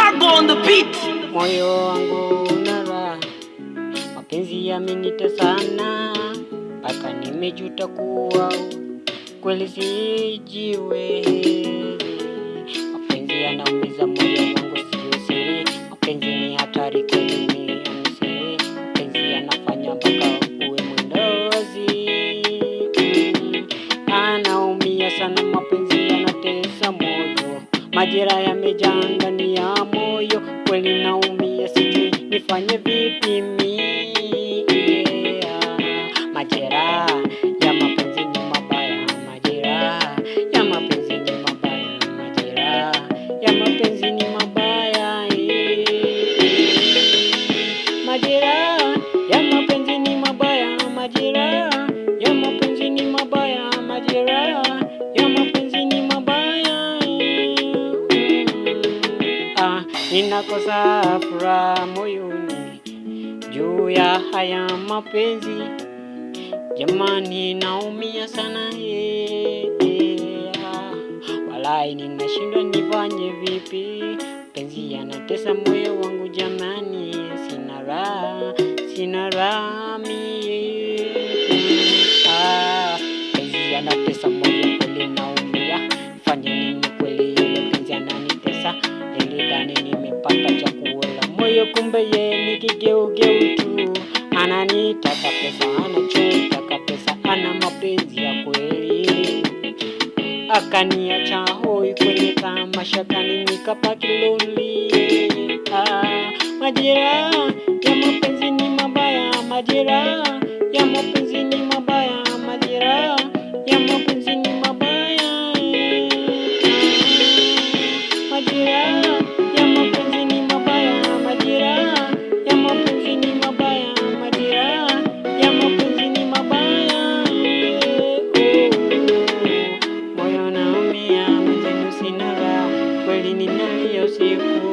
Garbo on the beat. Moyo wangu una raha, mapenzi yamenitesa sana, mpaka nimejuta kuwa kweli sijiwezi. Mapenzi yanaumiza moyo wangu, sio siri. Mapenzi ni hatari kweli, ni siri. Mapenzi yanafanya mpaka uwe mwendozi. Anaumia sana, mapenzi yanatesa moyo, majeraha yamejaa ndani ya moyo, kweli naumia, sijui nifanye vipi mimi. Majeraha ya mapenzi ni mabaya, majeraha ya mapenzi ni mabaya, majeraha ya mapenzi ni mabaya. Majeraha ya mapenzi ni mabaya, majeraha ya mapenzi ni mabaya, majeraha ya mapenzi ni mabaya. Ninakosa furaha moyoni juu ya haya mapenzi, jamani naumia sana. Walai ninashindwa nifanye vipi, penzi yanatesa moyo wangu jamani, sina raha, sina raha mie. Penzi yanatesa moyo kweli naumia, fanye nini kweli yule penzi ananitesa. Nilidhani nimepata chakula moyo, kumbe ye ni kigeugeu tu. Ananitaka pesa, anachotaka pesa, ana mapenzi ya kweli. Akaniacha hoi kwenye tamasha, kani nikabaki lonely. Majeraha ya mapenzi ni mabaya, majeraha ya mapenzi ni mabaya, majeraha ya mapenzi ni mabaya. Majeraha ya mapenzi ni mabaya, majeraha ya mapenzi ni mabaya, majeraha ya mapenzi ni mabaya. Moyo naumia, mwenzenu sina raha, kweli ninalia usiku.